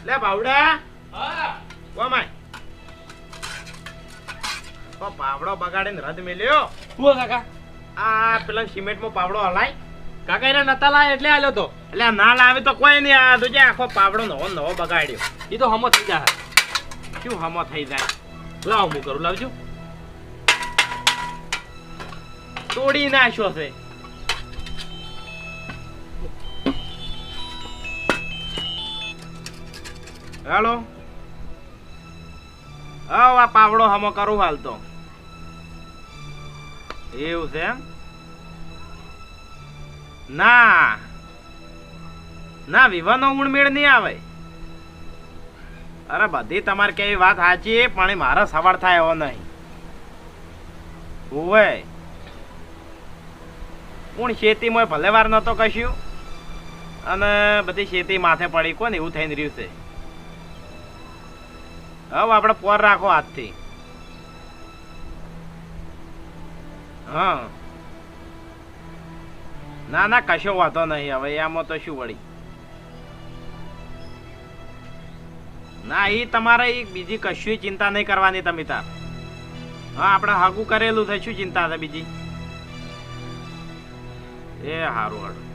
લે બાવડા હા કોમાય ઓ પાવડો બગાડીને રદ મેલ્યો હું કાકા આ પેલા સિમેન્ટમાં પાવડો હલાય કાકા એને નતા લાય એટલે આલ્યો તો એટલે ના લાવે તો કોઈ નહીં આ તુજે આખો પાવડો નવો બગાડ્યો એ તો હમો થઈ જાય શું હમો થઈ જાય લાવ હું કરું લાવજો તોડી નાખ્યો છે હેલો હા આ પાવડો હમો કરું હાલ તો એવું છે એમ ના ના વિવાહનો ઉણમેળ નહીં આવે અરે બધી તમારે કેવી વાત સાચી પણ મારા સવાળ થાય એવો નહીં ઓવે કોણ ખેતીમાં ભલે વાર નતો કશ્યું અને બધી ખેતી માથે પડી કોને એવું થઈને રહ્યું છે હવે આપણે પોર રાખો હાથથી હા ના ના કશો વાંધો નહીં હવે એમાં તો શું વળી ના એ તમારે બીજી કશું ચિંતા નહીં કરવાની તમે તાર હા આપણે હાગું કરેલું છે શું ચિંતા છે બીજી એ હારું હારું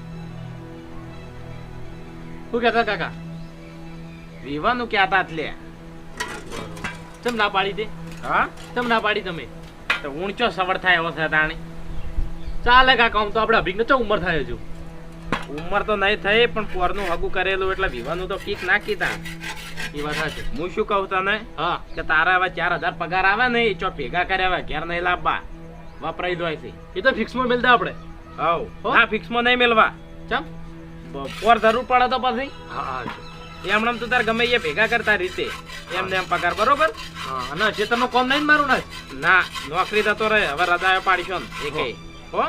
શું કહેતા કાકા વિવાહનું ક્યાં લે ચમ ના પાડી દે હા ચમ ના પાડી તમે તો ઊંચો સવડ થાય એવો છે તાણી ચાલે કાકા આમ તો આપણે અભિજ્ઞ ચો ઉંમર થાય હજુ ઉંમર તો નહીં થઈ પણ પોરનું હગું કરેલું એટલે વિવાહનું તો કીક ના કીધા એ વાત સાચી હું શું કહું તને હા કે તારા હવે 4000 પગાર આવે ને એ ચો ભેગા કર્યા હવે ઘેર નહીં લાવવા વપરાઈ દો છે એ તો ફિક્સમાં મેલ દે આપણે હવ હો? ના ફિક્સમાં નહીં મેલવા ચમ પોર જરૂર પડે તો પછી હા હા એમણે તું તાર ગમે એ ભેગા કરતા રીતે એમને એમ પગાર બરોબર હા અને ખેતરનો કોમ નહીં મારું ને ના નોકરી થતો રહે હવે રજાયો પાડીશો ને એ કઈ હો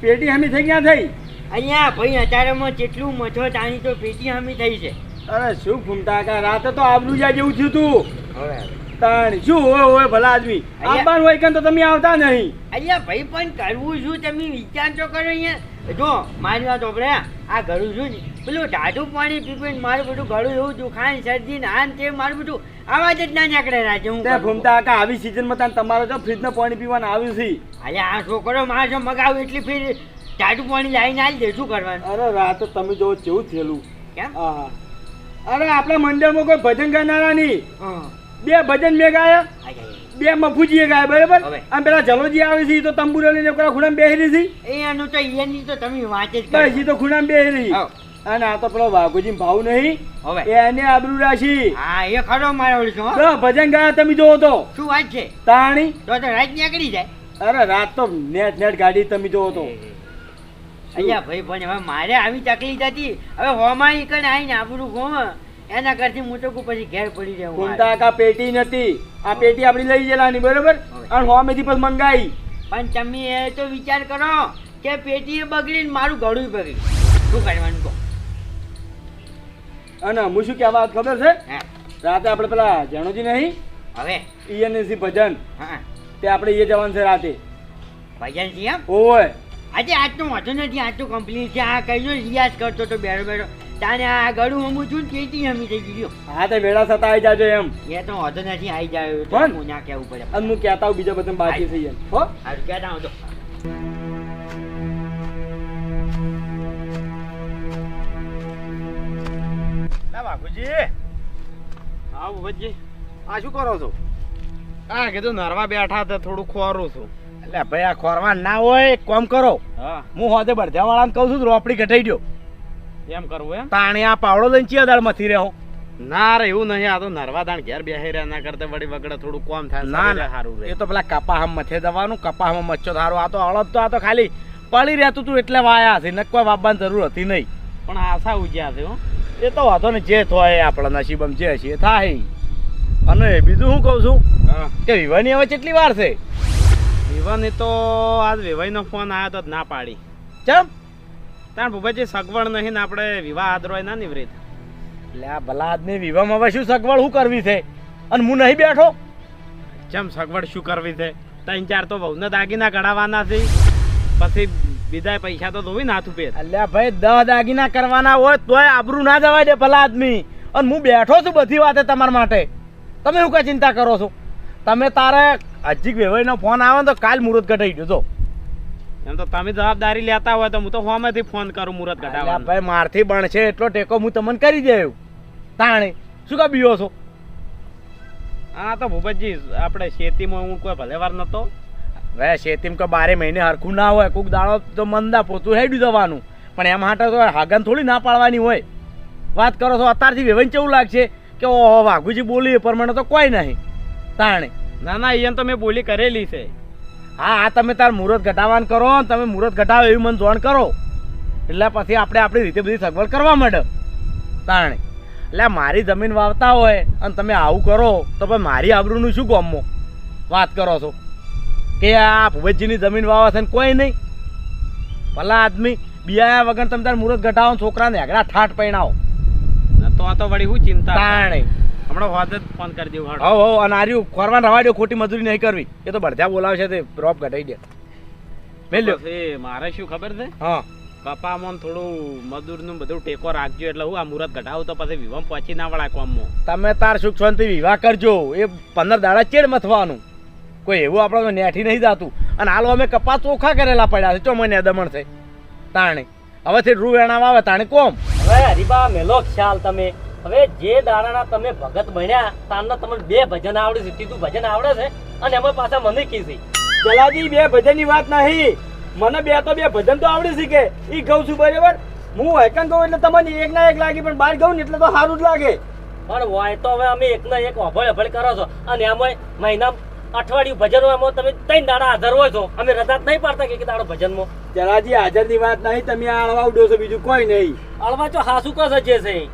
પેટી હમી થઈ ક્યાં થઈ અહીંયા ભાઈ અત્યારેમાં જેટલું મજો તાણી તો પેટી હમી થઈ છે. અરે શું ફૂમતા કા રાતે તો આબરૂજા જેવું થયું તું હવે તાણ શું હોય ભલા આદમી આવવાનું હોય કે તો તમે આવતા નહીં. અહીંયા ભાઈ પણ કરવું શું તમે વિચાર તો કરો. અહીંયા જો મારી વાત ઓપરે આ ઘરું છું ને પેલું ઢાઢું પાણી પીપીને મારું બધું ઘડું એવું દુખાન શરદી આન તે મારું બધું આવાજ જ ના નીકળે રાજે. હું તે ફૂમતા કા આવી સિઝનમાં તાન તમારે તો ફ્રીજનું પાણી પીવાનું આવ્યું છે. અલ્યા આ છોકરો માણસો મગાવું એટલી ફીર ઢાઢું પાણી લાવીને આવી દે શું કરવાનું. અરે રાતે તમે જો કેવું થયેલું. કેમ? હા અરે આપણા મંડળમાં કોઈ ભજન ગાનારા નહીં. હા બે ભજન મેં ગાયા બે મફુજીએ ગાય બરાબર. હવે. આમ પેલા જલોજી આવે છે ઈ તો તંબુરો લઈને પેલા ખૂણામાં બેહી રહી છે. એનું તો એની તો તમે વાત જ બસ ઈ તો ખૂણામાં બેહી રહી. હા. અને આ તો પેલો વાઘોજી ભાવ નહીં હવે એને આબરૂ રાશી. હા એ ખરો મારો ઓળખો હો. તો ભજન ગાયા તમે જોવો તો શું વાત છે? તાણી. તો રાત નીકળી જાય. અરે રાત તો નેટ ગાડી તમે જોવો તો. અહીંયા ભાઈ પણ હવે મારે આવી તકલીફ હતી. હવે હોમાં ઈ કને આવીને આબરૂ ગોમ એના કરતી હું તો પછી ઘેર પડી રહ્યો. કુંતા કા પેટી નથી. આ પેટી આપડી લઈ જલાની બરોબર. અને હોમેથી પછી મંગાઈ. પણ તમે એ તો વિચાર કરો કે પેટી બગડી ને મારું ગળું બગડી. શું કરવાનું કહો? અને હું શું કહેવા ખબર છે હા રાતે આપણે પેલા જણોજી નહીં હવે ઈએનસી ભજન હા તે આપણે એ જવાનું છે રાતે. ભજન છે એમ? ઓય આજે આજ તો વાંધો નથી. આજ તો કમ્પ્લીટ છે. આ કઈ રિયાઝ કરતો તો બેઠો બેઠો તાને આ ગળું હમું છું ને પેટી હમી થઈ ગયું. હા તે વેળા થતા આવી જાજો એમ. એ તો વાંધો નથી. આવી જાય તો પણ? હું ના કહેવું પડે. અને હું કહેતા હું બીજા બધા બાકી થઈ એમ. હો હારું કહેતા હું તો. બાપુજી આવું વચ્ચે આ શું કરો છો? આ કીધું નરવા બેઠા તો થોડું ખોરું છું. એટલે ભાઈ આ ખોરવા ના હોય એક કામ કરો. હા હું હોદે બળધ્યા વાળાને કહું છું રોપડી કઢાઈ દો. એમ કરવું એમ? તાણે આ પાવડો લઈને ચિયા દાળ મથી રહ્યો. ના રે એવું નહીં. આ તો નરવા દાણ ઘેર બેહી રહ્યા ના કરતા વળી વગડે થોડું કોમ થાય. ના સારું એ તો પેલા કપાહમ મથે દવાનું. કપાહમાં મચ્છો ધારો. આ તો અળદ તો આ તો ખાલી પડી રહેતું તું એટલે વાયા છે. ને કોઈ વાવવાની જરૂર હતી નહીં. પણ આશા ઉજ્યા છે હો. એ તો વાંધો ને જે થાય આપણા નસીબમ જે છે એ થાય. અને બીજું હું કહું છું કે વિવાહની હવે કેટલી વાર છે? વિવાહની તો આજ વિવાહીનો ફોન આવ્યો તો જ ના પાડી. ચમ તાણ ભૂપતજી સગવડ નહીં ને આપણે વિવાહ આદરોય ના નિવૃત્ત. એટલે આ ભલા આદમી વિવાહમાં હવે શું સગવડ શું કરવી છે અને હું નહીં બેઠો? ચમ સગવડ શું કરવી છે? 3-4 તો બહુને દાગીના કઢાવવાના છે, પછી બીજા પૈસા તો ધોવી નાથું પે. અલ્યા ભાઈ 10 દાગીના કરવાના હોય તોય આબરૂ ના જવાય દે ભલા આદમી. અને હું બેઠો છું બધી વાતે તમારા માટે. તમે શું કઈ ચિંતા કરો છો? તમે તારે હજી વેવાઈનો ફોન આવે તો કાલ મુહૂર્ત કઢાવી દેજો. એમ તો તમે જવાબદારી લેતા હોય તો હું તો હોમેથી ફોન કરું મુહૂર્ત કઢાવવા. ભાઈ મારથી બનશે એટલો ટેકો હું તમને કરી દેવું. તાણે શું કા બીઓ છો? હા તો ભૂપતજી આપણે શેતીમાં હું કોઈ ભલેવાર નતો. હવે શેતીમાં કોઈ 12 મહિને હરખું ના હોય, કોઈક દાડો તો મંદા પોતું હેડ્યું જવાનું, પણ એમ માટે તો હાગન થોડી ના પાડવાની હોય. વાત કરો છો અત્યારથી વેવાઈને કેવું લાગશે કે ઓહો વાઘુજી બોલી એ પ્રમાણે તો કોઈ નહીં. તાણે ના ના અહીંયા તો મેં બોલી કરેલી છે. હા આ તમે તાર મુહૂર્ત ઘટાવાનું કરો, તમે મુહૂર્ત ઘટાવો એવી મને જોણ કરો એટલે પછી આપણે આપણી રીતે બધી સગવડ કરવા માંડે. તાણે એટલે મારી જમીન વાવતા હોય અને તમે આવું કરો તો પછી મારી આબરૂનું શું ગમો વાત કરો છો કે આ ભૂપતજીની જમીન વાવે છે ને કોઈ નહીં? ભલા આદમી બિયા વગર તમે તાર મુહૂર્ત ઘટાવો, છોકરાને આગળ ઠાઠ પૈણાવો તો આ તો વળી હું ચિંતા. તાણે હમણાં વાત જ ફોન કરી દેવું. હો અને આર્યું ખોરવાન રવા દો, ખોટી મજૂરી નહીં કરવી. એ તો બળધ્યા બોલાવશે તે રોપ ઘટાઈ દે. મેલ્યો મારે શું ખબર છે? હા કપામાં થોડું મજૂરનું બધું ટેકો રાખજો એટલે હું આ મુહૂર્ત ઘટાવું તો પછી વિવાહ પહોંચી ના વળાય કોમમાં. તમે તાર સુખ શાંતિ વિવાહ કરજો. એ 15 દાડા ચેડ મથવાનું કોઈ એવું આપણે નેઠી નહીં જાતું. અને હાલ અમે કપા ચોખા કરેલા પડ્યા છે, ચોમને દમણ છે. તાણે હવે થી રૂ વેણા આવે તાણે કોમ. હવે હરીબા મેલો ખ્યાલ તમે હવે જે દાડાના તમે ભગત બન્યા તારના તમને 2 ભજન આવડે છે, તીધું ભજન આવડે છે અને એમાં પાછા મને કીધી. જલાજી 2 ભજનની વાત નહીં, મને 2 ભજન તો આવડે છે કે ઈ કહું છું બરાબર. હું એકન કહું એટલે તમને એક ના એક લાગે, પણ બહાર કહું ને એટલે તો સારું જ લાગે. પણ હોય તો હવે અમે એક ના એક અભળ કરો છો અને એમાં મહિના અઠવાડિયું ભજન હોય એમાં તમે 3 દાડા હાજર હોય છો. અમે રજા નહીં પાડતા કે દાડો ભજનમાં. જલાજી હાજરની વાત નહીં, તમે આ અળવા ઉડો છો, બીજું કોઈ નહીં. અળવા તો હાસુ કહો છે જે છે.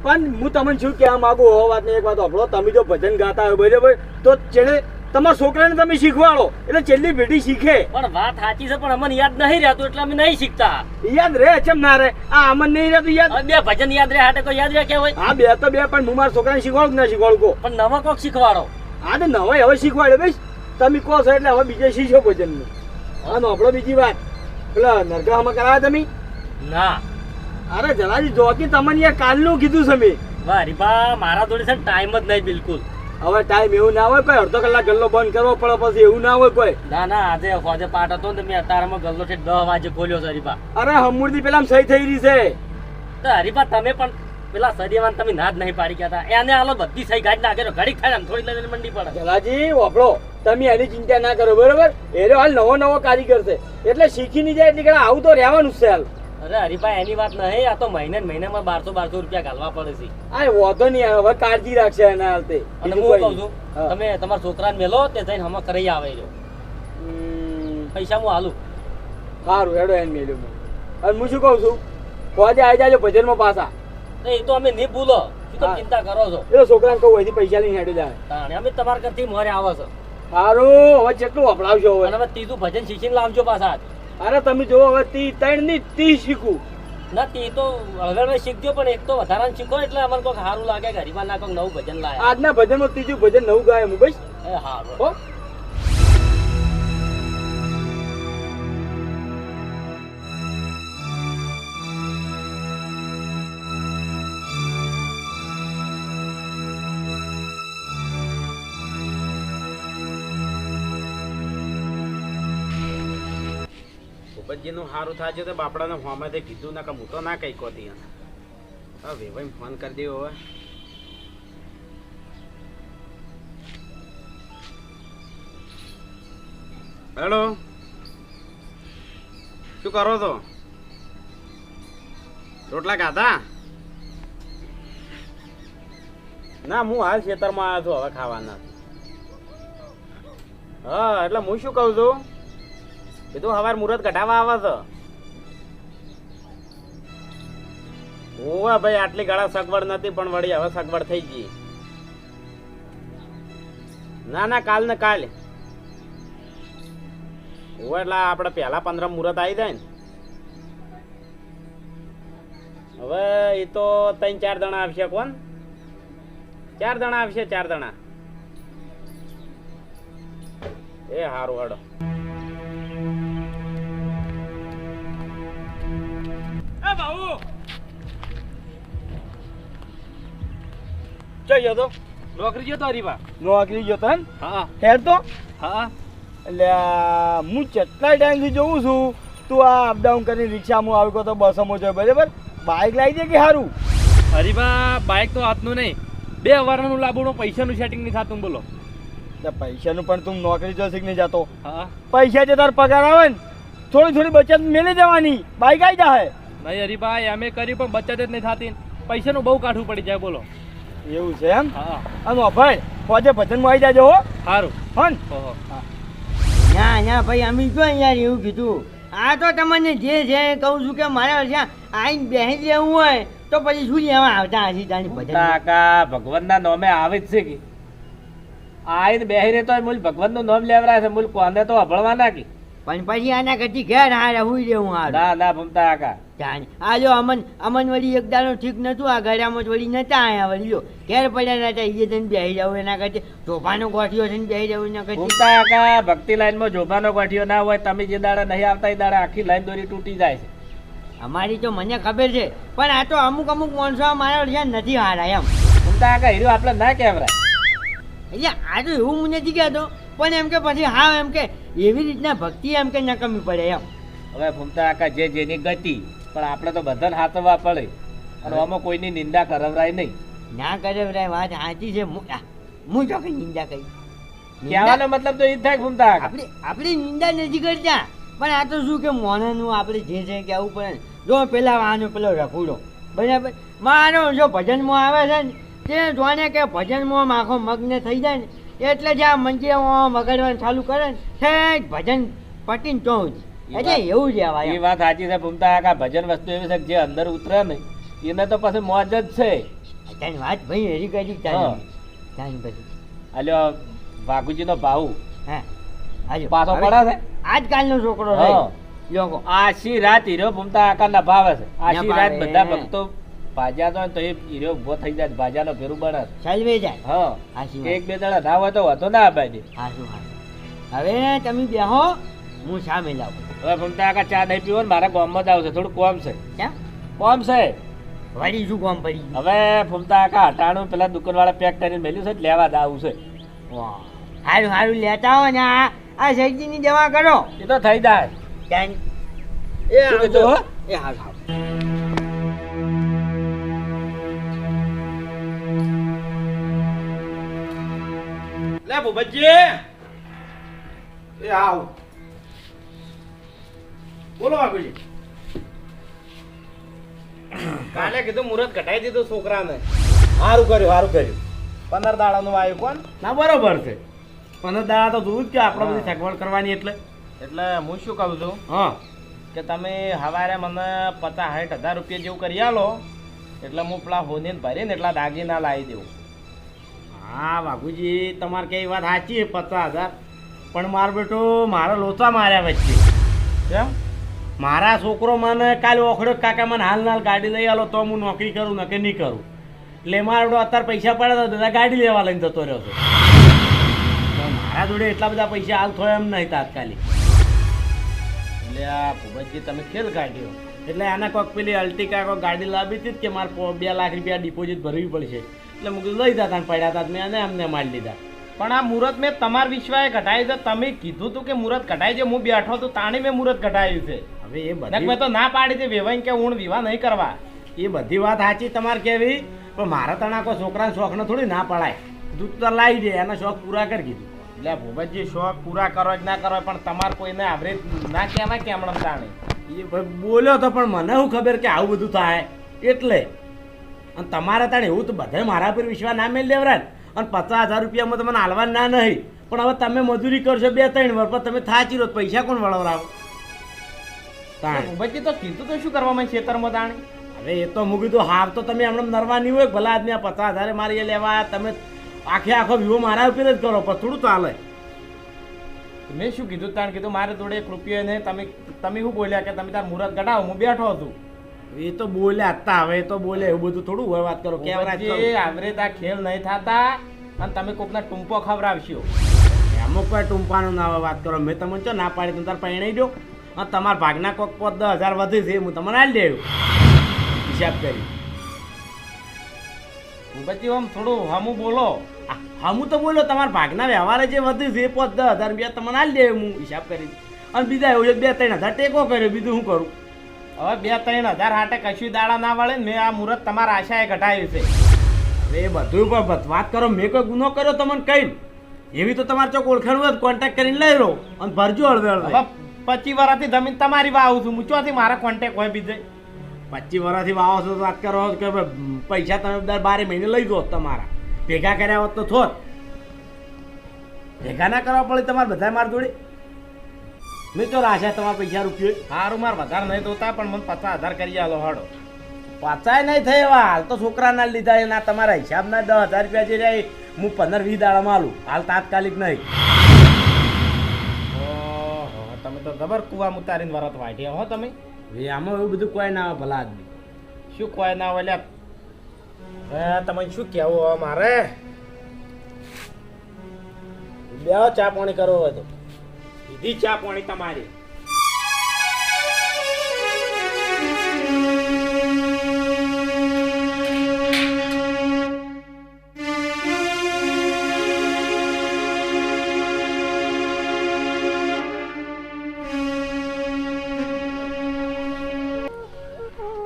પણ હું તમને શું કહેવા માંગુ હો વાત ને એક વાત સાંભળો. તમે જો ભજન ગાતા હોય બરાબર તો છેલ્લે તમારા છોકરાને તમે શીખવાડો એટલે છેલ્લી પેઢી શીખે. પણ વાત સાચી છે પણ અમને યાદ નહીં રહેતું એટલે અમે નહીં શીખતા. યાદ રહે કેમ ના રહે? આ અમને નહીં રહેતું યાદ. 2 ભજન યાદ રહે હાટે તો યાદ રહે કે હોય? હા 2 તો 2 પણ હું મારા છોકરાને શીખવાડું કે ના શીખવાડું કહો? પણ નવા કોક શીખવાડો. હા તો નવા હવે શીખવાડે ભાઈ તમે કહો છો એટલે હવે બીજે શીખો ભજનનું. હા નોપડો બીજી વાત પેલા નરગાહમાં કરાવ્યા તમે? ના અરે જલાજી જોકી તમને યાર કાલનું કીધું છે મેં. વાહ હરીબા મારા જોડે છે ટાઈમ જ નહીં બિલકુલ. હવે ટાઈમ એવું ના હોય કોઈ અડધો કલાક ગલ્લો બંધ કરવો પડે પછી એવું ના હોય કોઈ. ના ના આજે ફોજે પાટ હતો ને મેં અત્યારમાં ગલ્લો છે 10 વાગે ખોલ્યો છે હરીબા. અરે હમુરથી પેલા સહી થઈ રહી છે. તો હરીબા તમે પણ પેલા સદીવાન તમે ના જ નહીં પાડી ગયા હતા એને હાલો બધી સહી ગાડી નાખે તો ઘડીક થાય ને થોડી લઈને મંડી પડે. જલાજી વાપરો તમે એની ચિંતા ના કરો બરોબર. એ હાલ નવો કારીગર છે એટલે શીખી નહીં જાય એટલે આવું તો રહેવાનું જ છે હાલ. અરે હરીભાઈ એની વાત નહીં, આ તો મહિનામાં 1200 રૂપિયા ઘાલવા પડે છે. આ વાંધો નહીં, હવે કાળજી રાખશે એના હાલતે. અને હું કહું છું તમે તમારા છોકરાને મેલો તે જઈને હમણાં કરી આવે રહ્યો પૈસા હું હાલું. સારું હેડો એને મેલ્યો. અને હું શું કહું છું ખોજે આવી જાજો ભજનમાં પાછા. એ તો અમે નહીં ભૂલો, શું તમે ચિંતા કરો છો? એ છોકરાને કહું અહીંથી પૈસા લઈને હેડો જાય. અમે તમારા ઘરથી મોરે આવે છે. સારું હવે કેટલું વપરાવશો હવે? અને હવે 3ું ભજન શીખીને લાવજો પાછા. અરે તમે જોવો હવે 3 ની 30 શીખું નથી તો હવે શીખજો પણ એક તો વધારાનું શીખો એટલે અમને કોઈ સારું લાગે કે હરીબા ના કોઈ નવું ભજન લાવે. આજના ભજનમાં 3જું ભજન નવું ગાય હું બસ. હા ભૂપતજીનું સારું થાય તો બાપડાને ફોમાંથી કીધું ના કે હું તો ના કઈ કોતી. હવે ભાઈ ફોન કરી દેવો હવે. હેલો શું કરો છો? રોટલા ખાધા? ના હું હાલ ખેતરમાં આવ્યો છું હવે ખાવાના. હા એટલે હું શું કહું છું કીધું સવાર મુહૂર્ત કઢાવવા આવે છે. ઓવા ભાઈ આટલી ગાળા સગવડ નથી પણ વળી હવે સગવડ થઈ ગઈ. ના ના કાલ ને કાલ ઓવા એટલે આપણે પહેલા 15 મુહૂર્ત આવી જાય ને. હવે એ તો 3-4 જણા આવશે. કોણ 4 જણા આવશે? 4 જણા. એ હારું હડો. એ બાબુ જઈ તો નોકરી જતો હરીબા. નોકરી ગયો તો એમ હા હેર તો હા. એટલે હું કેટલા ટાઈમથી જોઉં છું તું આ અપડાઉન કરીને રિક્ષામાં આવ્યો તો બસમાં જોયો બરાબર. બાઇક લાવી દે કે સારું? હરીબા બાઇક તો હાથનું નહીં, 2 વારનું લાંબુનું પૈસાનું સેટિંગ નહીં થતું. બોલો. એટલે પૈસાનું પણ તું નોકરી જો શીખ નહીં જતો. હા પૈસા જે તાર પગાર આવે ને થોડી થોડી બચત મેળવી દેવાની. બાઇક આવી જાય. નહીં હરીબા એમ કરી પણ બચત જ નહીં થતી. પૈસાનું બહુ કાઠું પડી જાય. બોલો. એવું છે એમ? હા અને ભાઈ હોજે ભજનમાં આવી જાજો હો. સારું. હન ઓહો. ના ના ભાઈ અમે જો યાર એવું કીધું. આ તો તમને જે છે એ કહું છું કે મારે ત્યાં આઈને બેસી રહેવું હોય તો પછી શું લેવા આવતા હશે તારી ભજન? કાકા ભગવાનના નામે આવે જ છે કે આઈને બેહી રહેતો હોય મૂલ ભગવાનનું નામ લેવરાય છે. મૂલ કોને તો અભળવાના કે પણ પછી આના કરતી ઘેર હારે હુઈ રહેવું હારું. ના ના ભમતા કાકા. જાણે આ જો અમન વળી એક દાડો ઠીક નતું, આ ગળામાં જ વળી નતા આયા વળી જો ઘેર પડ્યા નતા. એ જઈને બેસી જવું એના કરતી ચોપાનો ગોઠિયો છે ને બેસી જવું એના કરતી. ભમતા કાકા ભક્તિ લાઈનમાં જોભાનો ગોઠિયો ના હોય. તમે જે દાડા નહીં આવતા એ દાડા આખી લાઈન દોરી તૂટી જાય છે. અમારી તો મને ખબર છે પણ આ તો અમુક અમુક માણસો મારા જ્યાં નથી હારા એમ. ભમતા કાકા હીરો આપણે ના કહેવરાય. એટલે આ તો એવું હું નથી કહેતો પણ એમ કે પછી હા એમ કે એવી રીતના ભક્તિ એમ કે નકમી પડે એમ. હવે ભમતા કાકા જે જેની ગતિ પણ આપણે તો બધાને હાથવા પડે અને આમાં કોઈની નિંદા કરવરાય નહીં. ના કરે ભાઈ વાત સાચી છે. હું તો કઈ નિંદા કરી કહેવાનો મતલબ તો એ જ થાય ભમતા કાકા. આપણે નિંદા નથી કરતા પણ આ તો શું કે મોનાનું આપણે જે છે કે આવું પડે ને. જો પેલા આનો પેલો રફુડો બરાબર મારો જો ભજનમાં આવે છે ને તે જોને કે ભજનમાં આખો મગ્ન થઈ જાય ને એટલે જ આ મંચે વગાડવાનું ચાલુ કરે ને છે ભજન પટીને તો એટલે એવું જ એ આવા વાત સાચી છે ભમતા કાકા. ભજન વસ્તુ એવી છે કે જે અંદર ઉતરે ને એને તો પછી મોજ જ છે. તારી વાત ભાઈ એરી કરી હા. તારી પછી આલ્યો વાઘુજીનો ભાવ હા આજે પાછો પડે છે. આજકાલનો છોકરો હા. છે લોકો આશી રાત હીરો ભમતા કાકા ના ભાવે છે. આશી રાત ભાવે. બધા ભક્તો ભાજ્યા તો તો એ હીરો ઉભો થઈ જાય. ભાજાનો ફેરું બને. સલવે જાય હા હાચી એક બે દાડા ના હોય તો વાંધો ના અપાય. હાચું હવે તમે બેહો હું સામે લાવું. હવે ભમતા કાકા ચા નહીં પીવો ને મારા ગામમાં જ આવશે. થોડું કોમ છે. ક્યાં કોમ છે. વળી શું કામ પડી ગયું? હવે ભમતા કાકા હટાણું પેલા દુકાનવાળા પેક કરીને મેલ્યું છે એટલે લેવા જ આવું છે. વાહ સારું સારું લેતા હો ને આ શરદીની દવા કરો. એ તો થઈ જાય. ત્યાં એ શું કીધું હો? એ હારું હારું. લે ભૂપતજી એ આવ. બોલો બાપુજી. કાલે કીધું મુહૂર્ત કઢાઈ દીધું છોકરાને. સારું કર્યું 15 દાડાનું આવ્યું. કોણ ના બરોબર છે. 15 દાડા તો જોવું જ કે આપણે બધી સગવડ કરવાની. એટલે હું શું કહું છું હા કે તમે સવારે મને 50-60 હજાર રૂપિયા જેવું કરી આલો એટલે હું પેલા હોનીને ભરીને એટલા દાગીના લાવી દઉં. હા વાઘુજી તમારે કઈ વાત સાચી 50,000 પણ મારો બેટો મારા લોચા માર્યા વચ્ચે. કેમ? મારા છોકરો મને કાલે ઓખડો કાકા મને હાલ ગાડી લઈ આલો તો હું નોકરી કરું ને કે નહીં કરું. એટલે મારો અત્યારે પૈસા પડે તો દાદા ગાડી લેવા લઈને જતો રહ્યો છે. તો મારા જોડે એટલા બધા પૈસા હાલ થયો એમ નહીં તાત્કાલિક. એટલે આ ભૂપતજી તમે ખેલ કાઢ્યો. એટલે આના કોઈક પેલી અલ્ટિકા કોઈ ગાડી લાવી હતી કે મારે 2 લાખ રૂપિયા ડિપોઝિટ ભરવી પડશે. એટલે મેં કીધું લઈ જતા પડ્યા હતા મેં એને એમને મારી લીધા. પણ આ મુહૂર્ત મેં તમારા વિશ્વાસે કઢાયું છે. તમે કીધું હતું કે મુહૂર્ત કઢાઈ છે. હું બેઠો તો તાણી મેં મુહૂર્ત કઢાયું છે. હવે એ બધી મેં તો ના પાડી હતી વેવાઈ કે હું વિવાહ નહીં કરવા. એ બધી વાત સાચી તમારે કેવી પણ મારા તણા કોઈ છોકરાના શોખને થોડી ના પડાય. દૂધ તો લાવી દે એના શોખ પૂરા કરી કીધું. એટલે ભૂપતજી શોખ પૂરા કરો જ ના કરો પણ તમારે કોઈને આવરે ના કહેવાય કે હમણાં તાણી એ બોલ્યો તો પણ મને શું ખબર કે આવું બધું થાય એટલે. અને તમારે તાણે એવું તો બધા મારા પર વિશ્વાસ ના મેળ લેવરાય અને 50,000 રૂપિયામાં તમને હાલવા ના નહીં. પણ હવે તમે મજૂરી કરશો 2-3 વર્ષ પણ તમે થાચી રહો પૈસા કોણ વળવરાવો? ભૂપતજી તો કીધું તો શું કરવામાં ખેતરમાં તાણી હવે એ તો મૂકી તો હાર તો તમે હમણાં નરવા નહીં હોય ભલા આદમી આ 50,000 મારી એ લેવા આવ્યા તમે આખો વિવો મારા ઉપર જ કરો પણ થોડું ચાલે. મેં શું કીધું તાણ કીધું મારે જોડે 1 રૂપિયો નહીં તમે શું બોલ્યા કે તમે તાર મુહૂર્ત ઘટાવો હું બેઠો છું. એ તો બોલ્યા હતા હવે એ તો બોલે એવું બધું થોડું હોય વાત કરો કેવરાજી આવરે તા ખેલ નહીં થતા અને તમે કોકના ટૂંપો ખવડાવશો એમાં કોઈ ટૂંપાનું ના વાત કરો મેં તમને ચો ના પાડી તમે તાર પરણાઈ દો અને તમારા ભાગના કોક 10,000 વધી છે હું તમને આલી દેવું હિસાબ કરી. પછી આમ થોડું હમું બોલો હમું તો બોલો તમારા ભાગના વ્યવહારે જે વધ્યું છે એ 10,000 રૂપિયા તમને આલી દેવું હું હિસાબ કરી અને બીજા એવું 2-3,000 ટેકો કર્યો બીજું શું કરું. હવે 2-3,000 હાટે કશું દાડા ના વળે મેં આ મુહૂર્ત તમારા આશાએ ઘટાડ્યું છે. હવે એ બધું પણ વાત કરો મેં કોઈ ગુનો કર્યો તમને કઈ એવી તો તમારે ચોક ઓળખાણ હોય કોન્ટેક્ટ કરીને લઈ લો અને ભરજો હળવે હળવે. 25 વર્ષથી જમીન તમારી વાવું છું હું ચોથી મારા કોન્ટેક્ટ હોય બીજે 25 વર્ષથી વાવો છો વાત કરો કે પૈસા તમે 12 મહિને લઈ દો તમારા ભેગા કર્યા હોત તો થોત ભેગા ના કરવા પડે તમારે બધા માર જોડે મેં તો રાશા તમારા પૈસા રૂપિયો સારું મારે વધારે નહીં જોતા પણ મને 50,000 કરી આલો હાડો 50 નહીં થઈ એવા હાલ તો છોકરાના લીધા એના તમારા હિસાબના 10,000 રૂપિયા જે રહ્યા હું 15-20 દાડામાં આલું હાલ તાત્કાલિક નહીં. ઓહો તમે તો જબર કુવા ઉતારીને વરત વાઢ્યા હો તમે. આમાં એવું બધું કોઈ ના આવે ભલા આદમી શું કોઈ ના આવે લ્યા તમે શું કહેવું મારે બે ચા પાણી કરો હોય તો સીધી ચા પાણી તમારી.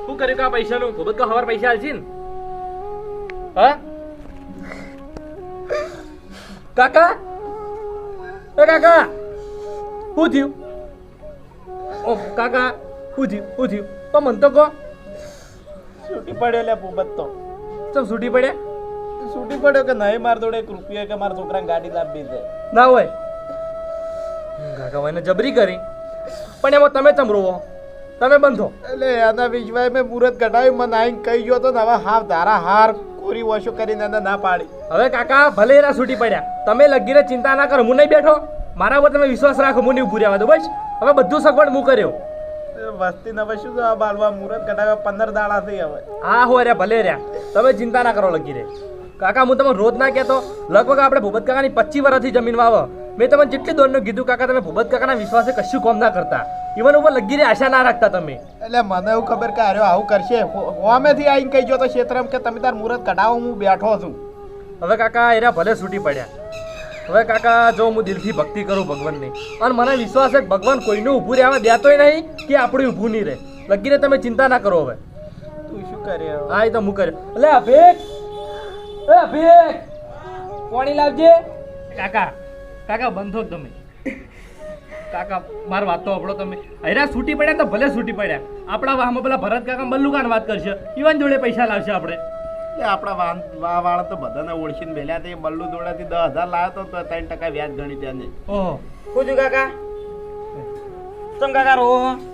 શું કર્યું કા પૈસાનું ખૂબ જ હવાર પૈસા આલશી ને હા કાકા એ કાકા શું થયું ઓ કાકા શું થયું તો મન તો કહો છૂટી પડ્યો લે ભૂપત તો ચમ છૂટી પડ્યા છૂટી પડ્યો કે નહીં માર જોડે 1 રૂપિયા કે મારા છોકરાને ગાડી લાવી દે ના હોય કાકા એને જબરી કરી પણ એમાં તમે ચમ રોવો તમે બંધો એટલે આના વિશ્વાય મેં મુહૂર્ત કઢાવ્યું મને આઈને કહી ગયો તો ને હવે હાવ ધારા હાર કોરી વોશો કરીને એને ના પાડી. હવે કાકા ભલે એના છૂટી પડ્યા તમે લગીને ચિંતા ના કરો હું નહીં બેઠો મારા પર તમે વિશ્વાસ રાખો હું નહીં ઉભું રહેવા દો બસ હવે બધું સગવડ હું કર્યો. વસ્તી હવે શું જવાબ આલવા મુહૂર્ત કઢાવ્યા 15 દાડા થઈ હવે હા હો રહ્યા ભલે રહ્યા તમે ચિંતા ના કરો લગી રે કાકા હું તમે રોજ ના કહેતો લગભગ આપણે ભૂપત કાકાની 25 વર્ષથી જમીન વાવો મેં તમને જેટલી દોડનું કીધું કાકા તમે ભૂપત કાકાના વિશ્વાસે કશું કામ ના કરતા ઈવન ઉપર લગી રે આશા ના રાખતા તમે. એટલે મને એવું ખબર કે અરે આવું કરશે હોમેથી આવીને કહી ગયો તો ક્ષેત્રમાં કે તમે તાર મુહૂર્ત કઢાવો હું બેઠો છું. હવે કાકા એરા ભલે છૂટી પડ્યા હવે કાકા જો હું દિલથી ભક્તિ કરું ભગવાનની અને મને વિશ્વાસ છે કે ભગવાન કોઈનું ઊભું રહેવા દેતોય નહીં કે આપણું ઊભું નહીં રહે લગી રે તમે ચિંતા ના કરો. હવે તું શું કરે હા એ તો હું કર્યો એટલે અભિક પાણી લાવજે કાકા કાકા બંધો તમે કાકા મારી વાત તો આપણો તમે હૈરા છૂટી પડ્યા તો ભલે છૂટી પડ્યા આપણા વાહમાં પેલા ભરત કાકા મલ્લુકાન વાત કરશે ઈવન જોડે પૈસા લાવશે આપણે આપણા વાળા તો બધાને ઓળખીને બેલ્યા તે બલ્લુ દોડાથી 10,000 લાવ્યો તો 3% વ્યાજ ગણી ત્યાં ઓહો શું થયું કાકા ચમ કાકા રો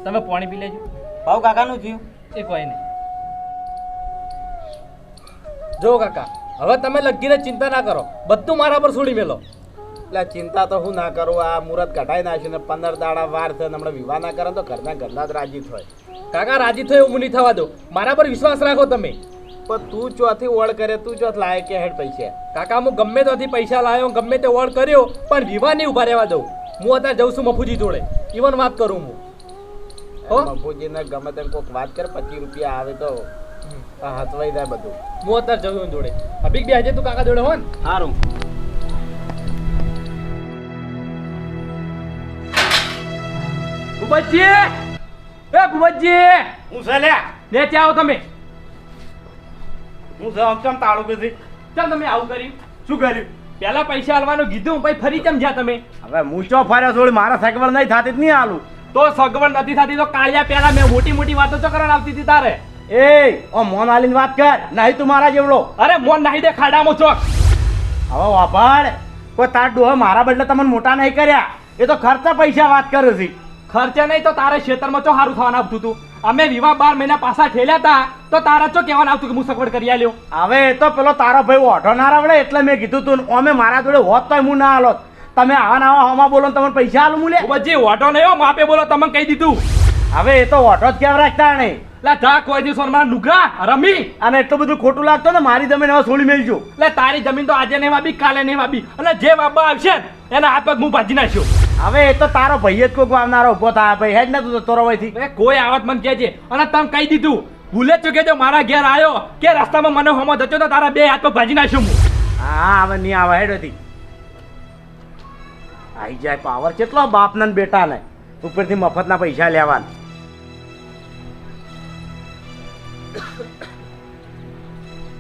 તમે પાણી પી લેજો ભાવ કાકાનું થયું એ કોઈ નહીં જો કાકા હવે તમે લગીને ચિંતા ના કરો બધું મારા પર છોડી મેલો. એટલે ચિંતા તો હું ના કરું આ મુહૂર્ત કઢાઈ નાખ્યું ને 15 દાડા વાર છે હમણાં વિવાહ ના કરે તો ઘરના જ રાજી થાય. કાકા રાજી થયો એવું નહીં થવા દો મારા પર વિશ્વાસ રાખો તમે. પણ તું ચોથી ઓળ કરે તું ચોથ લાય કે હેડ પૈસા કાકા હું ગમે ત્યાંથી પૈસા લાવ્યો ગમે તે ઓળ કર્યો પણ વિવાહ નહીં ઉભા રહેવા દઉં હું અત્યારે જઉં છું મફુજી જોડે ઈવન વાત કરું હું હો મફુજીને ગમે તેમ કોઈક વાત કરે 25 રૂપિયા આવે તો હાથવાઈ જાય બધું. હું અત્યારે જઉં છું જોડે અભિક બે હજે તું કાકા જોડે હો ને સારું ભૂપતજી એ ભૂપતજી હું છે લ્યા લે ત્યાં આવો તમે હું છે આમ તાળું કીધી ચાલ તમે આવું કર્યું શું કર્યું પહેલા પૈસા આલવાનું કીધું પછી ફરી ચમ જ્યાં તમે હવે હું ચો ફર્યા છોડી મારા સગવડ નહીં થતી જ નહીં આલું તો સગવડ નથી થતી તો કાળિયા પહેલા મેં મોટી મોટી વાતો તો કરવા આવતી હતી તારે એ ઓ મોન આલીને વાત કર નહીં તું મારા જેવડો અરે મોન નાહી દે ખાડામાં ચોક હવે વાપડ કોઈ તાર ડોહે મારા બદલે તમને મોટા નહીં કર્યા એ તો ખર્ચા પૈસા વાત કરે છે ખર્ચા નહીં તો તારે ખેતરમાં ચો સારું થવાનું આવતું હતું અમે વિવાહ 12 મહિના પાછા ઠેલ્યા હતા તો તારા ચો કહેવાનું આવતું કે હું સગવડ કરી આલ્યો. હવે એ તો પેલો તારો ભાઈ ઓઢો ના રાવડે એટલે મેં કીધું તું અમે મારા જોડે હોત તો હું ના હાલોત. તમે આવા ના આવા હમા બોલો ને તમને પૈસા હાલું મુલે. ભૂપતજી ઓઢો નહીં હો, માપે બોલો, તમને કહી દીધું. હવે એ તો ઓઢો જ કેમ રાખતા નહીં. લે જા કોઈ દિવસ મારા નુગરા રમી. અને એટલું બધું ખોટું લાગતું ને મારી જમીન હવે છોડી મેલજો. લે તારી જમીન તો આજે નહીં વાબી, કાલે નહીં વાબી, અને જે વાબા આવશે ને એના હાથ પગ હું ભાજી નાખ્યો. હવે એ તો તારો ભાઈ જ કોઈક વાવનારો ઉભો થાય ભાઈ હેડ ને તું તોરો વયથી. એ કોઈ આવત મને કહેજે, અને તમે કહી દીધું ભૂલે જ ચૂકે જો મારા ઘેર આવ્યો કે રસ્તામાં મને હોમો ધચ્યો તો તારા બે હાથ પગ ભાજી નાખ્યો હું. હા હવે નહીં આવે હેડ હતી. આઈ જાય પાવર કેટલો બાપના ને બેટાને ઉપરથી મફતના પૈસા લેવાના.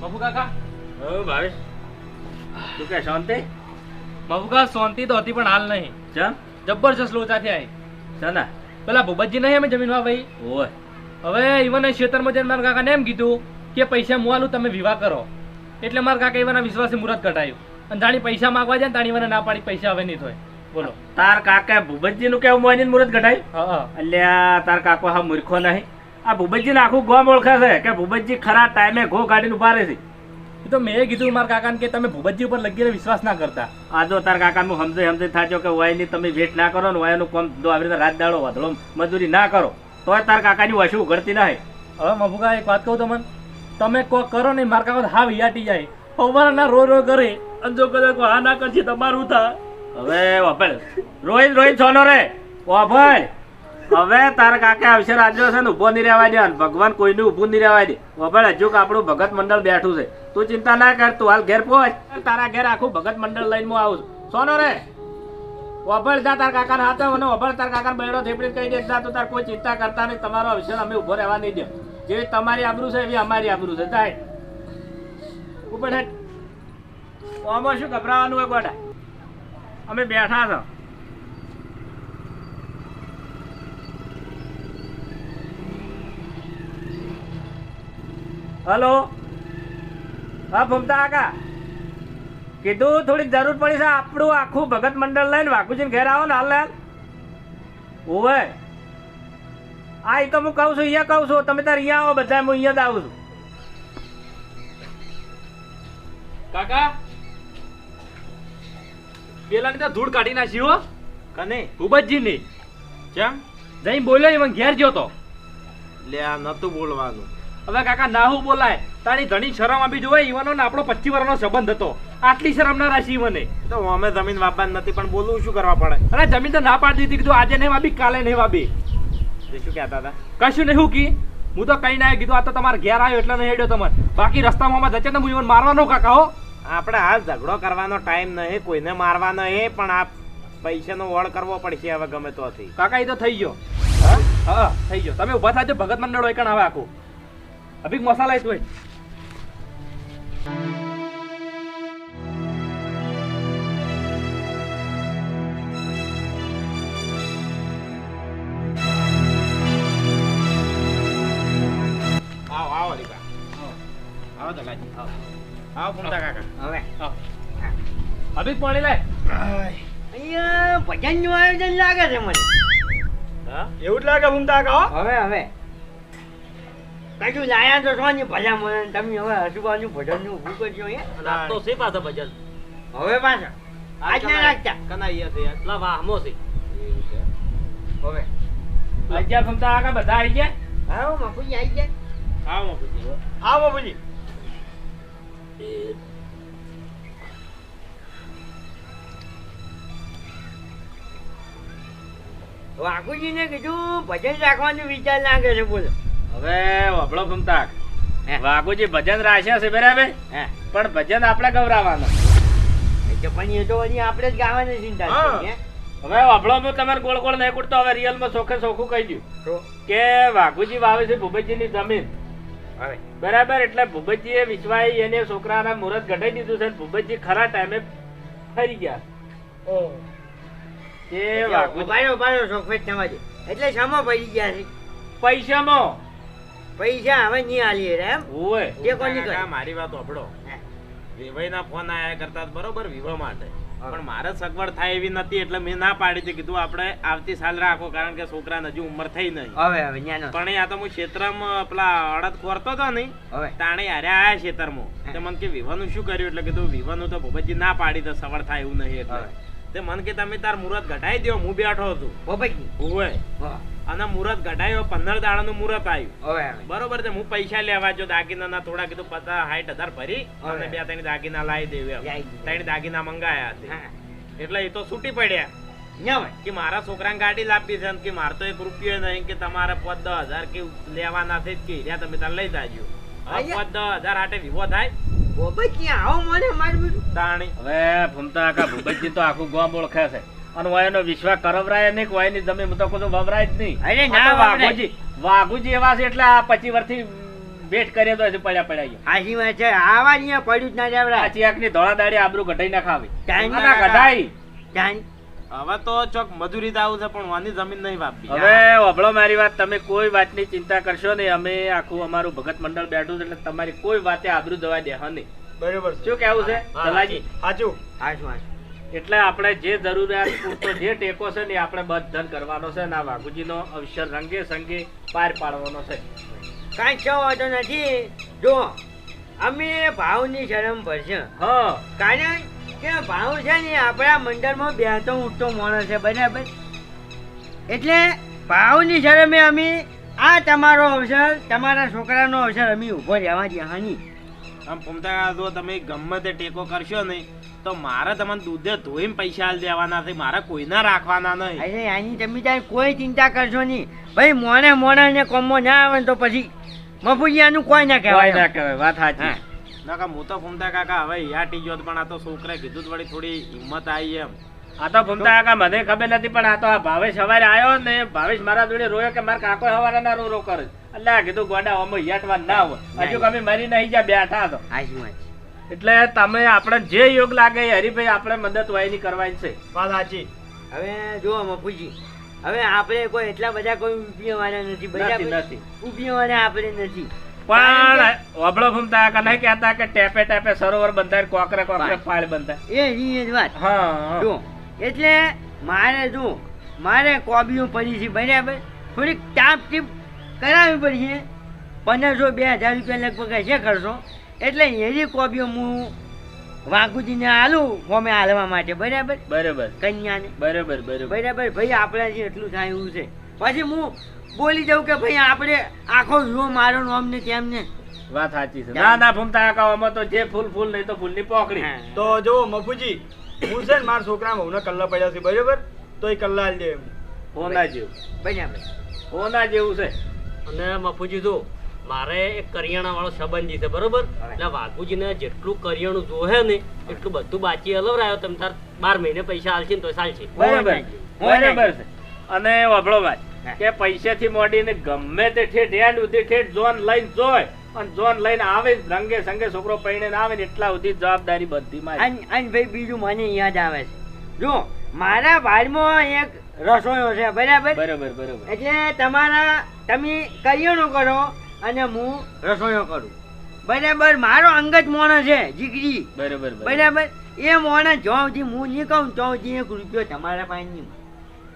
બાપુ કાકા, ઓ ભાવેશ તું કે શાંતિ બાપુ કાકા શાંતિ તો હતી પણ હાલ નહીં. ચમ જબરજસ્ત લોચા થયા. સના પેલા ભૂપતજી નહીં અમે જમીનમાં ભાઈ, ઓય હવે ઈવને ખેતરમાં જઈને મારા કાકાને એમ કીધું કે પૈસા મુઆલું તમે વિવાહ કરો. એટલે મારા કાકા ઈવના વિશ્વાસે મુહૂર્ત કઢાયું, અને જાણી પૈસા માંગવા જાય ને તાણી ઈવને ના પાડી પૈસા હવે નહીં થાય. બોલો. તાર કાકા ભૂપતજી નું કેવું મોઈની મુરત ઘટાય હા અલ્યા તાર કાકો હા મૂર્ખો નહીં. આ ભૂપતજી ને આખું ગોમ ઓળખે છે કે ભૂપતજી ખરા ટાઈમે ઘો ગાડીને ઉભા રહે છે. એ તો મેં કીધું મારા કાકાને કે તમે ભૂપતજી ઉપર લગીને વિશ્વાસ ના કરતા. આ જો તાર કાકાનું સમજે થાજો કે વાયની તમે વેટ ના કરો ને વાયનું કોમ જો આવી રીતે રાત દાડો વધડો મજૂરી ના કરો તોય તાર કાકાની વસુ ઉઘડતી ના. હવે મફુકા એક વાત કહું તમને, તમે કોક કરો ને મારા કાકા હાવ યાટી જાય, પવાના ના રો કરે, અને જો કદાચ હા ના કરશે તમારું થા. હવે વપલ રોહિત રોહિત સોનો રે વપલ હવે તારા કાકા આવશે રાજ્યો છે ને ઉભો નહીં રહેવા દે, ભગવાન કોઈને ઊભું નહીં રહેવા દે. વપલ હજુ આપણું ભગત મંડળ બેઠું છે, તું ચિંતા ના કર, તું હાલ ઘેર પહોંચ, તારા ઘેર આખું ભગત મંડળ લઈને હું આવું છું. સોનો રે વપલ જા તાર કાકાને હાથે મને વપલ તાર કાકાને બૈડો થેપડી કહી દે તું તાર કોઈ ચિંતા કરતા નહીં, તમારો અવસર અમે ઉભો રહેવા નહીં દે. જેવી તમારી આબરૂ છે એવી અમારી આબરૂ છે. જાય ઉપર હેઠ આમાં શું ગભરાવાનું હોય ગોડા, અમે બેઠા છો. હલો હા ભમતા કાકા, કીધું થોડીક જરૂર પડી છે, આપણું આખું ભગત મંડળ લઈને વાઘુજીને ઘેર આવો ને હાલ હાલ. ઓવે આ તો હું કહું છું, અહીંયા કહું છું, તમે તાર અહીંયા આવો બધા, હું અહીંયા જ આવું છું. કાકા પેલાની તો ધૂળ કાઢી નાખી હો. કને ભૂપતજી ની કેમ જઈ બોલ્યો ઈવન ઘેર ગયો તો. લે આ નતું બોલવાનું. હવે કાકા નાહુ બોલાય, તારી ધણી શરમ આપી જોવે. ઈવનો ને આપણો 25 વર્ષનો સંબંધ હતો, આટલી શરમ ના રાશી મને. તો અમે જમીન વાપવાની નથી પણ બોલવું શું કરવા પડે. અરે જમીન તો ના પાડી દીધી, કીધું આજે નહીં વાપી કાલે નહીં વાપી. એ શું કહેતા હતા? કશું નહીં હું કી, હું તો કઈ ના કીધું, આ તો તમારે ઘેર આવ્યો એટલે નહીં હેડ્યો તમને. બાકી રસ્તામાં જશે ને હું ઈવન મારવાનો કાકા હો. આપણે હાલ ઝઘડો કરવાનો ટાઈમ નહીં, કોઈને મારવાનો એ પણ આ પૈસાનો વળ કરવો પડશે હવે ગમે તો થી. કાકા એ તો થઈ ગયો. હા થઈ ગયો. તમે ઉભા થાજો, ભગત મંડળ હોય કણ આવે આખું. અભિક મસાલા એ હોય. આવો આવો દીકા આવો તો લાજી આવો આવો પુંતા કાકા. હવે અભિક પાણી લાય. અહીંયા ભજનનું આયોજન લાગે છે મને. હા એવું જ લાગે ભૂમતા કાકા. હવે કશું લાયા તો છો ને ભલા મને, તમે હવે હસુબાનું ભજનનું ઊભું કરજો અહીંયા. આ તો છે પાછા ભજન હવે પાછા આજ ના રાખતા. કનાઈયા છે યાર. એટલા વાહમો છે. હવે લજ્જા ફમતા કાકા બધા આવી ગયા. આવો મફુજી આવી જાય. આવો મફુજી. આવો બાપુજી. વાઘુજીને કીધું ભજન રાખવાનો વિચાર લાગે છે, બોલો. હવે વભળો ભમતા હે. વાઘુજી ભજન રાખ્યા છે બરાબર, હે પણ ભજન આપણે ગવરાવાનું. તો પણ એ તો વળી આપણે જ ગાવાની ચિંતા હા. છે, હે? હવે વભળો હું તમારે ગોળ ગોળ નહીં કૂટતો, હવે રિયલમાં ચોખ્ખે ચોખ્ખું કહી દઉં તો કે વાઘુજી વાવે છે ભૂપતજીની જમીન હવે બરાબર. એટલે ભૂપતજીએ વિશ્વાઈ એને છોકરાના મુહૂર્ત ઘટાઈ દીધું છે, ભૂપતજી ખરા ટાઈમે ફરી ગયા. એ વાઘુજી ઉભારો સોફેટ સમાજે એટલે શામાં પડી ગયા છે? પૈસામાં પૈસા હવે નહીં આલીએ રે એમ. હોય જે કોની કાકા, કરી? મારી વાત સાંભળો. હે. વિવાહના ફોન આયા કરતા બરોબર વિવાહ માટે પણ મારે સગવડ થાય એવી નથી એટલે મેં ના પાડી હતી, કીધું આપણે આવતી સાલ રાખો, કારણ કે છોકરાને હજુ ઉંમર થઈ નહીં. હવે ન્યાનો પણ આ તો હું ક્ષેત્રમાં પેલા અડદ ખોરતો હતો ને હવે તાણે હારે આયા ક્ષેત્રમાં તે મને કે વિવાનું શું કર્યું એટલે કીધું વિવાનું તો ભૂપતજી ના પાડી તો સવડ થાય એવું નહીં એટલે તે મને કે તમે તાર મુહૂર્ત ઘટાઈ દો. હું બેઠો હતો ભોપતજી હોય હા અને મુહૂર્ત ઘટાયો 15 દાડાનું મુહૂર્ત આવ્યું. હવે બરોબર છે. હું પૈસા લેવા જો દાગીના થોડા કીધું 50-60 ભરી અને 2-3 દાગીના લાવી દેવી. લાવી 3 દાગીના મંગાયા હતા હા એટલે એ તો છૂટી પડ્યા ન્યા હોય કે મારા છોકરાને ગાડી લાવવી છે ને કે મારે તો 1 રૂપિયો નહીં કે તમારે 5-10 હજાર કે લેવાના છે કે રહ્યા તમે તાર લઈ જાજો. 5-10 હજાર હાટે વિવો થાય ભોપતજી આવો મને મારું બધું તાણી. હવે ભૂમતા કાકા ભૂપતજી તો આખું ગામ ઓળખે છે અને વાયનો વિશ્વાસ કરવરાય નહીં, વાયની જમીન હું તો કુછ વવરાય જ નહીં. અરે આ ના તો વાઘુજી એવા છે એટલે આ 25 વર્ષથી ભેટ કરીએ તો હજુ પડ્યા હાજી વાત છે આવા અહીંયા પડ્યું જ ના જાવડા આ ચિયાકની ધોળા દાડી આબરૂ ઘટાઈ ના ખાવી. ટાઈમ ના ઘટાઈ. જાન હવે તો ચોક મજૂરી તો આવું છે પણ વાની જમીન નહીં વાપી. હવે વભળો મારી વાત, તમે કોઈ વાતની ચિંતા કરશો નહીં. અમે આખું અમારું ભગત મંડળ બેઠું છે એટલે તમારી કોઈ વાતે આબરૂ જવા દે નહીં. બરોબર શું કેવું છે દલાજી? સાચું. હાચું એટલે આપણે જે જરૂરિયાત પૂરતો જે ટેકો છે ને એ આપણે બધન કરવાનો છે ને આ વાઘુજીનો અવસર રંગે સંગે પાર પાડવાનો છે. કાંઈ કહેવો વાંધો નથી. જો અમે ભાવની શરમ ભરશે હા કારણ કે ભાવ છે ને આપણા મંડળમાં બેસતો ઉઠતો માણસ છે બરાબર, એટલે ભાવની શરમે અમે આ તમારો અવસર તમારા છોકરાનો અવસર અમે ઊભો રહેવા દે હાની. આમ ફૂમતા જો તમે ગમે તે ટેકો કરશો ને તો મારે તમને દૂધે ધોઈને પૈસા આલ દેવાના છે, મારે કોઈના રાખવાના નહીં. અરે આની તમે ત્યાં કોઈ ચિંતા કરશો નહીં ભાઈ. મોણે ને કોમો ના આવે ને તો પછી મફુજી આનું કોઈ ના કહેવાય કહેવાય. ના કહેવાય, વાત સાચી. ના હું તો ફૂમતા કાકા હવે યાટી ગયો પણ આ તો છોકરાએ કીધું તો વળી થોડી હિંમત આવી એમ. આ તો ભૂમતા કાકા મને ખબર નથી પણ આ તો આ ભાવેશ સવારે આવ્યો ને ભાવેશ મારા જોડે રોયો કે મારા કાકો સવારે ના રો કરે એટલે આ કીધું ગોડા અમે યાટવા ના હોય હજુ અમે મરી નહીં જ્યાં બેઠા તો. હાચી વાત. એટલે તમે આપણે જે યોગ લાગે એ હરીભાઈ આપણે મદદ વાયની કરવાની છે. વાત સાચી. હવે જુઓ મફુજી, હવે આપણે કોઈ એટલા બધા કોઈ ઉપીવાના નથી બરાબર, નથી. ઉપીવાના આપણે નથી. પણ વબળો ભૂમતા કાકા નહીં કહેતા કે ટેપે ટેપે સરોવર બંધાય કોકરે કોકરે ફાળ બંધાય. એ જ વાત. હા જો એટલે મારે કોબીઓ પડી છે બરાબર, થોડીક ટાપ ટીપ કરાવવી પડશે. 1500-2000 રૂપિયા લગભગ હશે ખર્ચો, એટલે એની કોબીઓ હું વાઘુજીને આલું ફોમે હાલવા માટે બરાબર, બરોબર કન્યાને બરોબર બરોબર બરાબર. ભાઈ આપણાથી એટલું થાય એવું છે. પછી હું બોલી જાઉં કે ભાઈ આપણે આખો વિવો મારો નામ ને તેમ ને. વાત સાચી છે. ના ના ભૂમતા કાકા આમાં તો જે ફૂલ નહીં તો ફૂલની પોકડી. તો જો મફુજી, હું છે ને મારા છોકરા બહુના કલ્લા પડ્યા છે બરોબર, તો એ કલ્લા આલી દે એમ. હોના જેવું બરાબર. હોના જેવું છે. અને મફુજી જો મારે એક કરિયાણા વાળો સંબંધી છે બરોબર, એટલે વાઘુજીને જેટલું કરિયાણું જોહે ને એટલું બધું બાકી અલવરાયો. તમે તાર 12 મહિને પૈસા આલશે ને તો ચાલશે. બરાબર બરાબર છે. અને વભળો વાત કે પૈસાથી મોડીને ગમે તે ઠેઠ હેન્ડ સુધી ઠેઠ જોન લઈને જોય અને જોન લઈને આવે રંગે સંગે છોકરો પૈણે આવે ને એટલા સુધી જવાબદારી બધી મારી. અને ભાઈ બીજું મને યાદ આવે છે, જો મારા બારમાં એક રસોઈયો છે બરાબર, બરોબર બરોબર. એટલે તમે કરિયાણું કરો અને હું રસોઈયો કરું બરાબર. મારો અંગત મોણસ છે જીગરી બરોબર બરાબર. એ મોણસ જો સુધી હું નહીં કહું તો સુધી 1 રૂપિયો તમારા પાસે નહીં.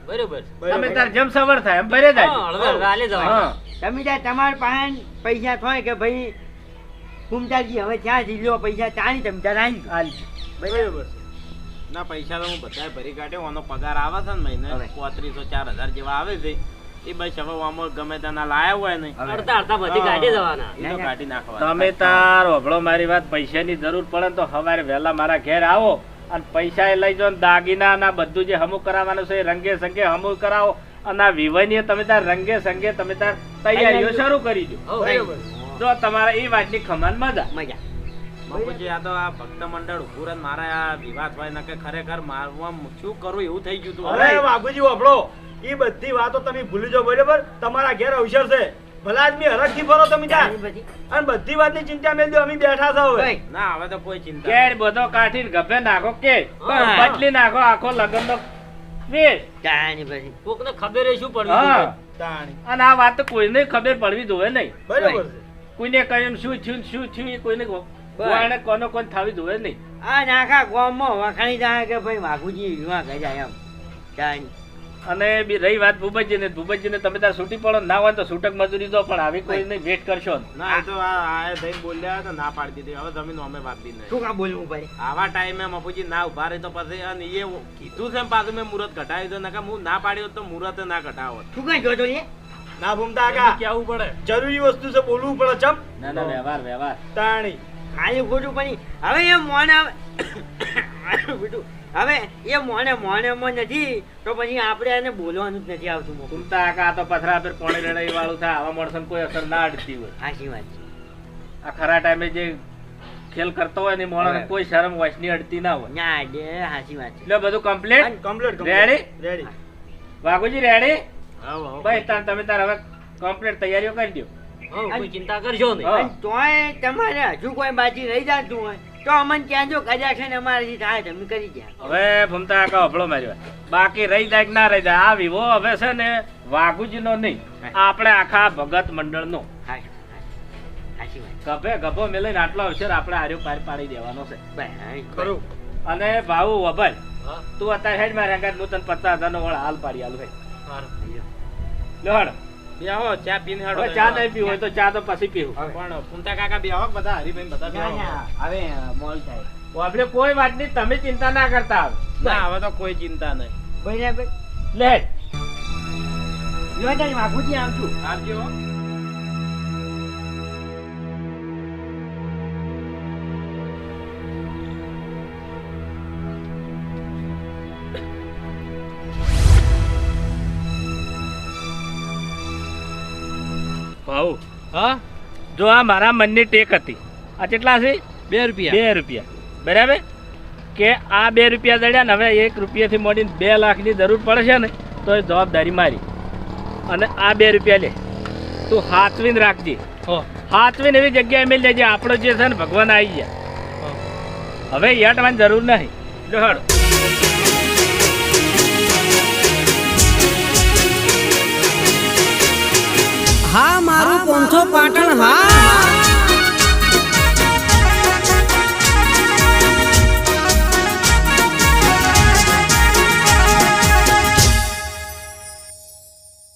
બરોબર તમે તાર જેમ સવર થાય એમ ભરે જાય. હા, હળવે હાલે જવાય. હા તમે ત્યાં તમારા પાસે પૈસા થાય કે ભાઈ કુમતાજી હવે ત્યાં લ્યો પૈસા ચાલી તમે ત્યાં આવી બરાબર. ના પૈસા તો હું બધા ભરી કાઢ્યો. આનો પગાર આવે છે ને મહિને 3500-4000 જેવા આવે છે. એ બસ હવે આમાં ગમે તેના લાયા હોય ને અડધા બધી ગાડી જવાના. એ તો કાઢી નાખવા. તમે તાર વભળો મારી વાત, પૈસાની જરૂર પડે ને તો સવારે વહેલા મારા ઘેર આવો અને પૈસા એ લઈ જાઓ ને દાગીના ના બધું જે હમું કરાવવાનું છે એ રંગે સંગે હમું કરાવો અને આ વિવાહની તમે તાર રંગે સંગે તમે તાર તૈયારીઓ શરૂ કરી દો. બરોબર. જો તમારા એ વાતની ખમાન મજા. બાપુજી આ તો આ ભક્ત મંડળ ઉભું રહે મારે આ વિવાદ હોય ને કે ખરેખર મારવા શું કરું એવું થઈ ગયું હતું. અરે બાપુજી વાપરો, એ બધી વાતો તમે ભૂલી જાઓ બરોબર. તમારા ઘેર અવસર છે, ભલા આદમી હરખથી ફરો તમે ત્યાં, અને બધી વાતની ચિંતા મેલ દો. અમે બેઠા છો હવે. ના હવે તો કોઈ ચિંતા કેડ બધો કાઢીને ગભે નાખો કે બદલી નાખો આખો લગન નો વેશ. કોકને ખબર ય શું પડવી હા જોઈએ. તાણી. અને આ વાત તો કોઈને ખબર પડવી જોઈએ નહીં. બરોબર છે. કોઈને કહ્યું શું થયું એ કોઈને કોઈને કોનો કોઈ થાવી જોવે જ નહીં. આ નાખા ગામમાં વખાણી જાય કે ભાઈ વાઘુજી વીમા કર્યા એમ જાણી. અને બી રહી વાત ભૂપતજીને, ભૂપતજીને તમે તાર છૂટી પડો ના હોય તો છૂટક મજૂરી દો, પણ આવી કોઈ નહીં વેટ કરશો ને. ના એ તો આ થઈને બોલ્યા તો ના પાડી દીધી. હવે જમીન અમે વાપરી નહીં. શું કા બોલવું પડે? આવા ટાઈમે મફુજી ના ઉભા રહી તો પછી અને એ કીધું છે એમ પાછું મેં મુહૂર્ત ઘટાડી દો. નકા હું ના પાડી હોત તો મુહૂર્ત ના ઘટાડો. શું કઈ જોતો લે? ના ભૂમતા કાકા કેવું પડે. જરૂરી વસ્તુ છે બોલવું પડે ચમ ના ના, વ્યવહાર વ્યવહાર. તાણી ખાલી ખોટું પણ હવે એ મોને બેટું હવે એ મોને નથી તો પછી આપણે એને બોલવાનું જ નથી આવતું મોકલું. તુમતા આકા આ તો પથરા પર પોણી લડાઈ વાળું થાય. આવા માણસોને કોઈ અસર ના અડતી હોય. સાચી વાત છે. આ ખરા ટાઈમે જે ખેલ કરતો હોય ને માણસને કોઈ શરમ વોઇસની અડતી ના હોય. ના દે સાચી વાત છે. એટલે બધું complete. Complete ready? Ready Vaghuji ready? આવો, આવો. ભાઈ તમે તાર હવે કમ્પ્લીટ તૈયારીઓ કરી દો. હો, કોઈ ચિંતા કરજો નહીં. હા. અને તોય તમારે હજુ કોઈ બાકી રહી જતું હોય તો અમને કહેજો કદાચ છે ને અમારાથી થાય તો અમે કરી દે. હવે ભમતા કાકા હભળો મારી વાત. બાકી રહી જાય કે ના રહી જાય, આ વિવો હવે છે ને વાઘુજીનો નહીં, આપણે આખા ભગત મંડળનો સાચી વાત. ગભે ગભો મેલીને આટલો અવસર આપણે હાર્યો પાર પાડી દેવાનો છે. બસ, ખરું અને ભાવું વભાઈ હા, તું અત્યારે હેડ મારે આગળ હું તને 50,000 નો વળ હાલ પાડી આલું. સારું. લો હેડ. બેહો, ચા પીને હેડો. હવે ચા નહીં પીવું હોય તો ચા તો પછી પીવું. પણ ફૂમતા કાકા બેહો, બધા હરીભાઈ બધા ના, બેહો. ના, હવે મોલ થાય. આપણે કોઈ વાત નહીં, તમે ચિંતા ના કરતા હવે. ના હવે તો કોઈ ચિંતા નહીં. બરાબર. લે હેડ. જો તારી વાઘુજી આવશું. આવજો. ભાઉ હા, જો આ મારા મનની ટેક હતી. આ કેટલા છે? 2 રૂપિયા. 2 રૂપિયા. બરાબર કે આ 2 રૂપિયા દળ્યા ને હવે 1 રૂપિયાથી મોડીને 2 લાખની જરૂર પડશે ને તો એ જવાબદારી મારી. અને આ 2 રૂપિયા લે તું હાચવીને રાખજે. હાચવીને એવી જગ્યાએ મેળ લેજે આપણો જે છે ને ભગવાન આવી ગયા. હવે યાટવાની જરૂર નહીં. લો હેડો. હા મારું 500 પાટણ હા.